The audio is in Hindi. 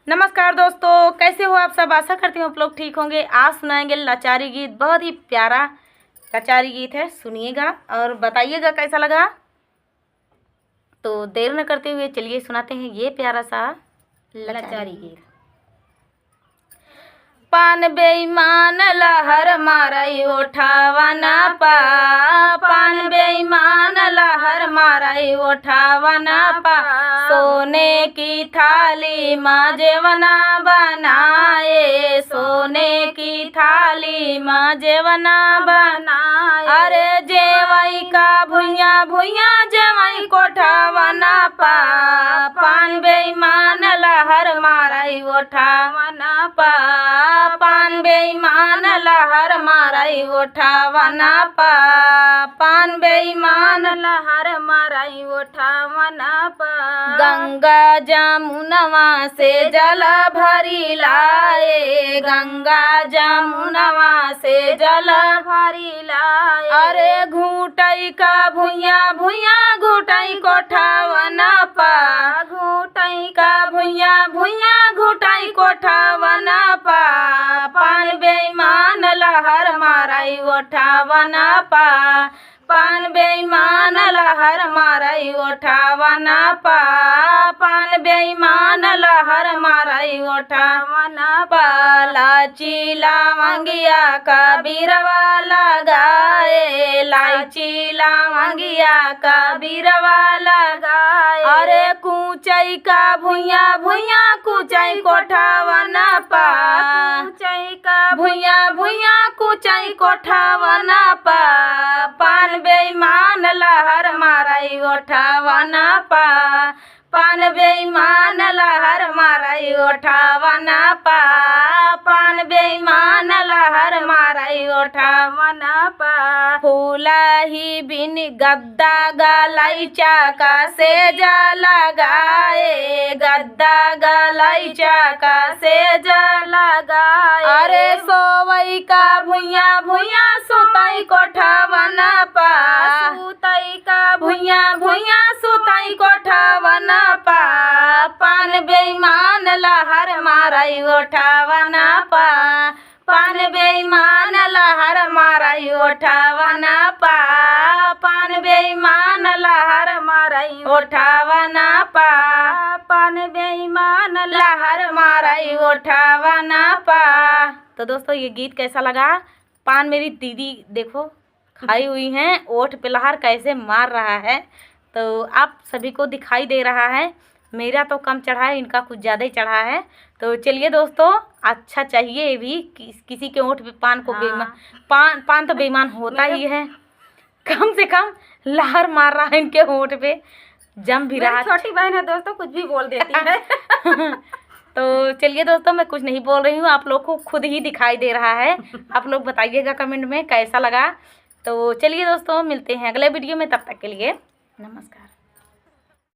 नमस्कार दोस्तों, कैसे हो आप सब। आशा करती हूँ आप लोग ठीक होंगे। आज सुनाएंगे लाचारी गीत। बहुत ही प्यारा लाचारी गीत है, सुनिएगा और बताइएगा कैसा लगा। तो देर न करते हुए चलिए सुनाते हैं ये प्यारा सा लाचारी गीत। पान बेईमान लहर मारई उठावा ना पा, पान बेईमान लहर मारई उठावा ना पा, सोने की थाली माँ जेवना बनाए, सोने की थाली माँ जेवना बनाए। अरे जेवई का भुइया भुइया जेवई कोठावा ना पा, पान बेईमान लहर मारई उठावा ना पा, पान बेईमान लहर मारई उठावा ना पा, पान बेईमान लहर मारई उठावा ना पा। गंगा जमुनवा से जल भरी लाए, गंगा जमुनवा से जल भरी लाए। अरे घूटई का भुइया भुइया घूटई कोठावा ना पा, घूटई का भुइया भुइया घूटई कोठावा ना पा, पान बेईमान लहर मारई उठावा ना पा, पान बेईमान लहर मारई उठावा ना पा, पान बेईमान लहर मारई उठावा ना पा। लाची लवंगिया का बीरवा लगाए, लाची लवंगिया का बीरवा लगाए। अरे कूचई का भुइया भुइया कूचई कोठावा ना पा, कूचई का भुइया भुइया कूचई कोठावा ना पा, पान बेईमान लहर मारई उठावा ना पा, पान बेईमान लहर मारई उठावा ना पा, पान बेईमान लहर मारई उठावा ना पा। फूला ही बिन गद्दा गलैचा का सेज लगाए, गद्दा गलैचा का सेज लगाए। अरे सोवई का भुइया भुइया सुतई कोठावा ना पा, सुतई का भुइया भुइया सुतई कोठावा ना पा, पान बेईमान लहर मारई उठावा ना पा, पान बेईमान लहर मारई उठावा ना पा, पान बेईमान लहर मारई उठावा ना पा, पान बेईमान लहर मारई उठावा ना पा। तो दोस्तों ये गीत कैसा लगा। पान मेरी दीदी देखो खाई हुई हैं, ओठ पे लहर कैसे मार रहा है, तो आप सभी को दिखाई दे रहा है। मेरा तो कम चढ़ा है, इनका कुछ ज़्यादा ही चढ़ा है। तो चलिए दोस्तों, अच्छा चाहिए भी किसी के ओठ पे पान को बेईमान पान तो बेईमान होता ही है। कम से कम लहर मार रहा है इनके होठ पे, जम भी रहा। छोटी बहन है दोस्तों, कुछ भी बोल देती है। तो चलिए दोस्तों, मैं कुछ नहीं बोल रही हूँ, आप लोग को खुद ही दिखाई दे रहा है। आप लोग बताइएगा कमेंट में कैसा लगा। तो चलिए दोस्तों, मिलते हैं अगले वीडियो में, तब तक के लिए नमस्कार।